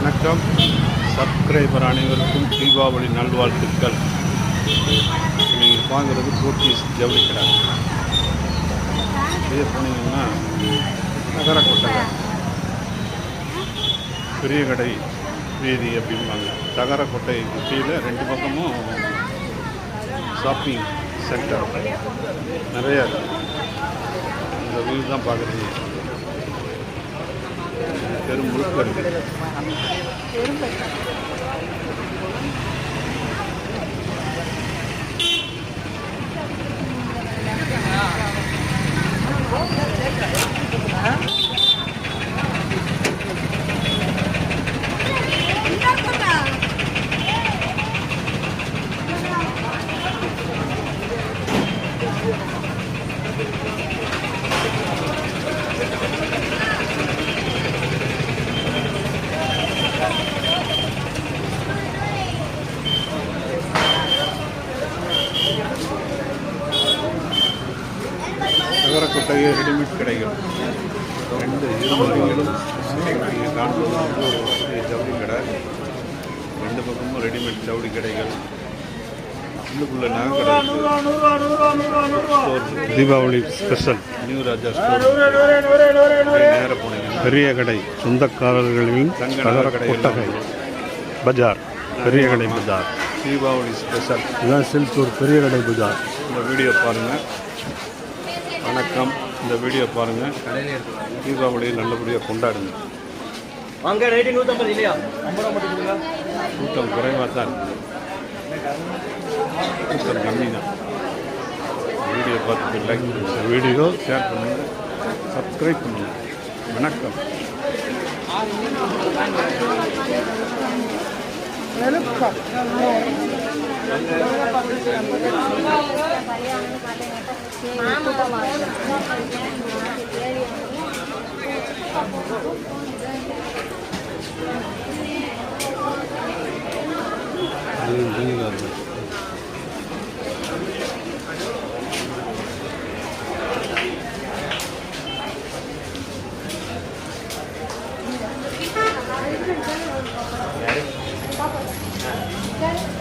வணக்கம். சப்ஸ்கிரைபர் அனைவருக்கும் தீபாவளி நல்வாழ்த்துக்கள். நீங்கள் வாங்குறது போர்ச்சீஸ் ஜவுளி கடை. இதே போனீங்கன்னா நகர கொட்டகை பெரிய கடை வீதி அப்படிம்பாங்க. தகர கொட்டைக்கு கீழே ரெண்டு பக்கமும் ஷாப்பிங் சென்டர் நிறையா இருக்குது. இந்த வியூ தான் பார்க்குறீங்க. தெரு முழுக்க இருக்குது. நகர கொட்டகை ரெடிமேட் கடைகள் ரெண்டு இருமலைகளும் நீங்கள் காண்பது ஒரு ஜவுளி கடை. ரெண்டு பக்கமும் ரெடிமேட் ஜவுளி கடைகள். உள்ளுக்குள்ள நகை தீபாவளி ஸ்பெஷல் நியூ ராஜா ஸ்டோர். நேர போனீங்க பெரிய கடை சொந்தக்காரர்களின் நகர கொட்டகை பஜார். பெரிய கடை பஜார் தீபாவளி ஸ்பெஷல். இதுதான் சில்தூர் பெரிய கடை பஜார். இந்த வீடியோ பாருங்கள். வணக்கம். இந்த வீடியோ பாருங்கள். தீபாவளியை நல்லபடியாக கொண்டாடுங்க. வாங்க. ரேட்டு 150 இல்லையா? 50 மட்டும். கூட்டம் குறைவாக தான் இருக்குது. கூட்டம் கம்மி தான். வீடியோ பார்த்துட்டு லைக் பண்ணுங்கள், வீடியோ ஷேர் பண்ணுங்கள், சப்ஸ்கிரைப் பண்ணுங்கள். வணக்கம். Got it?